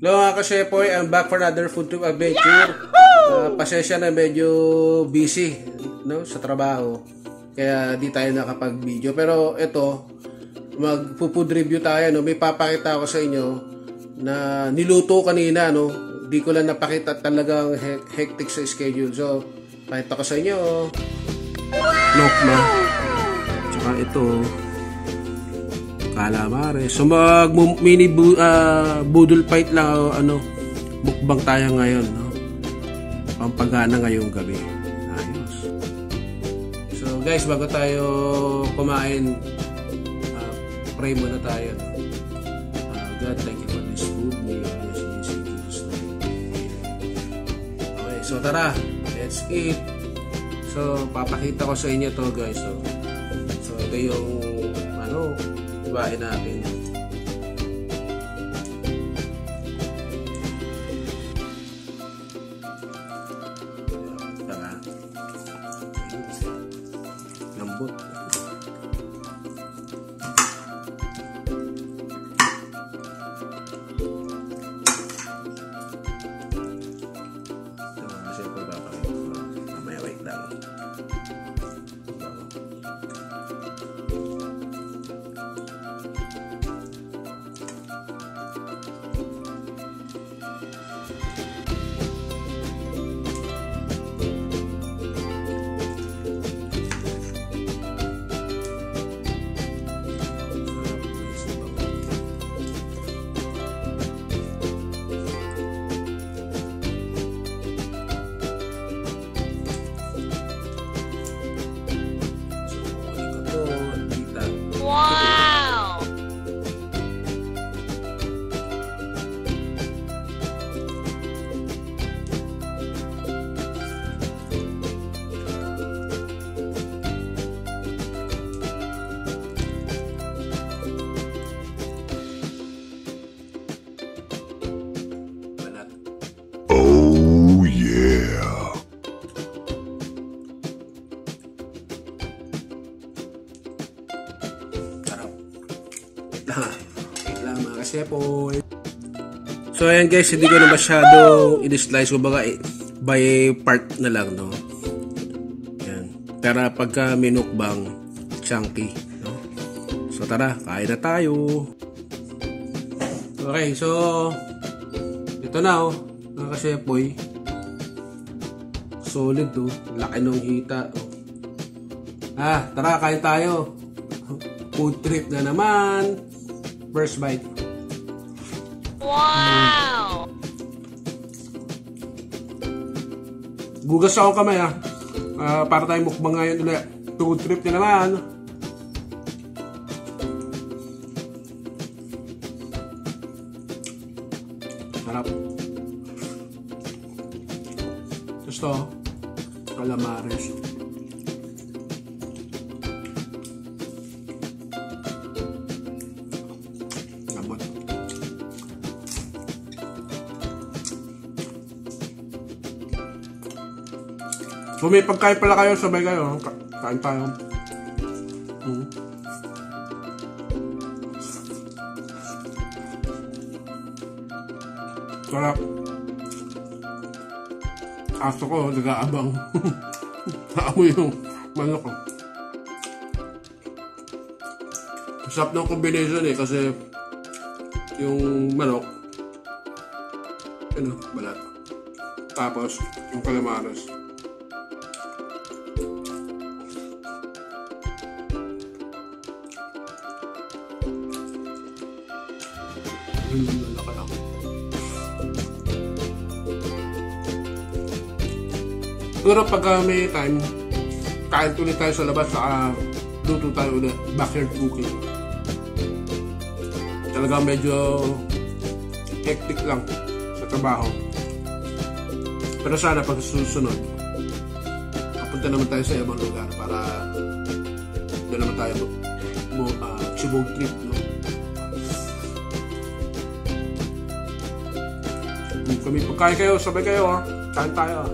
Hello mga ka-Shepoy, I'm back for another food trip adventure. Pasensya na medyo busy no, sa trabaho. Kaya di tayo nakapag-video. Pero ito, mag-food review tayo. No? May papakita ako sa inyo na niluto kanina. No? Di ko lang napakita, talagang hectic sa schedule. So, pakita ko sa inyo. Nokma. Tsaka ito. Calamares. So mini budol fight lang mukbang tayo ngayon, no? Pampagana ngayong gabi. Ayos. So guys, bago tayo kumain, pray muna tayo, no? God, thank you for this food. May you bless this in Jesus' name. Okay, so tara, let's eat. So papakita ko sa inyo to, guys. So ito yung ibahin natin. Tara. Lambot. Siyempre papakita ko. Mamaya wait lang. Wow! Oh yeah. Wait lang mga ka-Shepoy. So ayan guys, hindi ko na masyadong i-slice, kumbaga by part na lang, no? Ayan. Pero pagka minukbang, chunky, no? So tara, kain na tayo. Okay, so ito na, mga ka-Shepoy. Solid, oh. Laki ng hita, oh. Tara, kain tayo. Food trip na naman. First bite. Wow! Gugas ako kamay, para tayo mukbang ngayon ulit. Food trip na naman. Sarap. Gusto, calamares. Kung may pagkain pala kayo, sabay kayo. Kain tayo. Sarap. Aso ko, nag-aabang. Naamoy yung manok ko. Sarap ng combination kasi yung manok, balat. Tapos, yung calamares. Lalaki lang. Pero pag may time, kain ulit tayo sa labas, luto tayo ulit, backyard cooking. Talaga medyo hectic lang sa trabaho. Pero sana pag susunod, kapunta naman tayo sa ibang lugar para doon naman tayo Cebu trip, no? Kung may pagkain kayo, sabay kayo, kain tayo.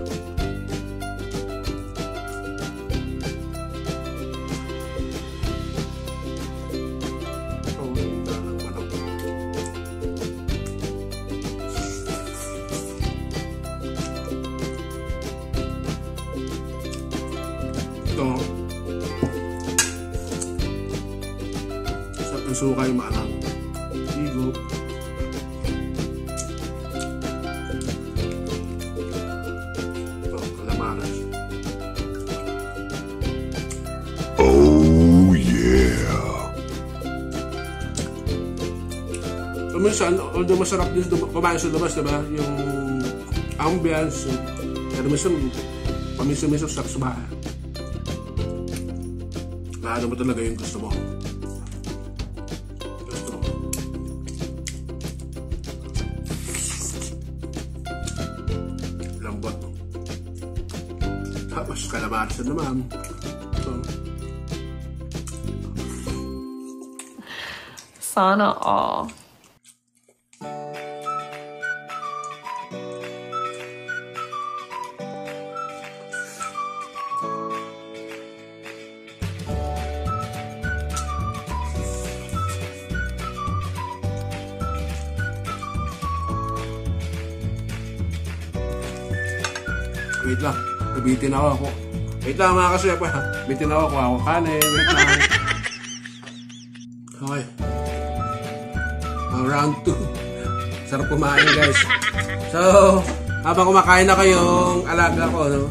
Ang suka yung maangang. Igo. Calamares. Oh yeah. Minsan, although masarap din kumain sa labas, diba? Yung ambience. Pero minsan, paminsan-minsan sarap sa bahay. Ano mo talaga yung gusto mo. Gusto mo. Lambot. Tapos calamares na naman. So, sana all. wait lang. Nabitin ako. Wait lang mga kaswep. Nabitin ako. Kuha ko kanin. Wait lang. Okay. Round 2. Sarap kumain guys. So, habang kumakain na kayong alaga ko, no?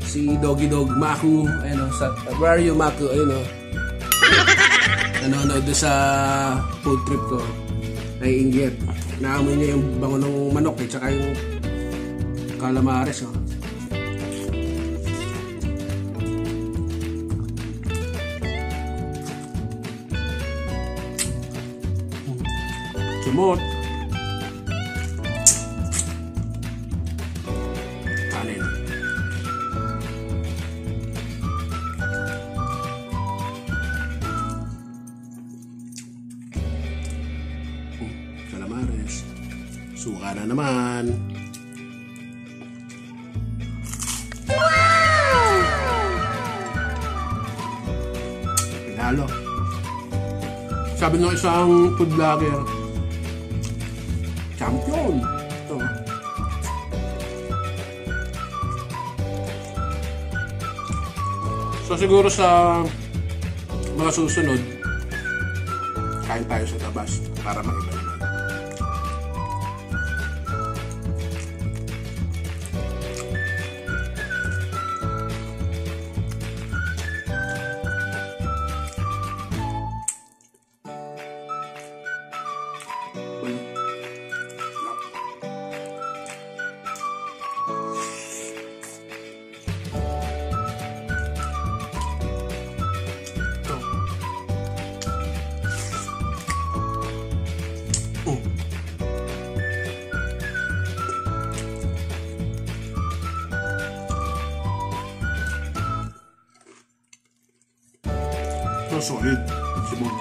Si Doggy Dog Maku. Ayun o. Where are you Maku? Ayun o. Nanonood doon sa food trip ko. Naiinggit. Naamoy niya yung bango ng manok eh. Tsaka yung calamares. Oh. Sumot. Kanin. Calamares. Suka na naman. Pinalo. Sabi ng isang food vlogger, champion. Ito. So siguro sa mga susunod, kain tayo sa labas para maiba naman. So solid. Simon.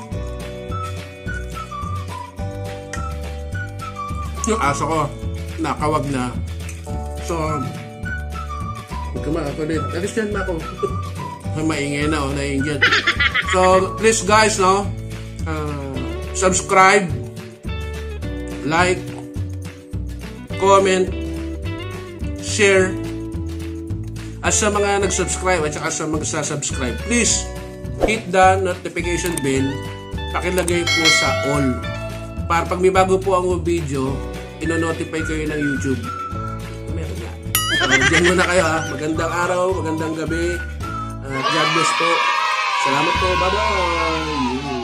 Yung aso ko, nakawag na. So, huwag ka makakulit. Alis yan na ako. Maingay na, naiinggit. So, please guys, no? Subscribe, like, comment, share. At sa mga nag-subscribe at saka sa magsasubscribe, please hit the notification bell. Pakilagay po sa all. Para pag may bago po ang video, ino-notify kayo ng YouTube. Meron nga. Diyan muna kayo ha. Magandang araw, magandang gabi. God bless po. Salamat po. Bye-bye.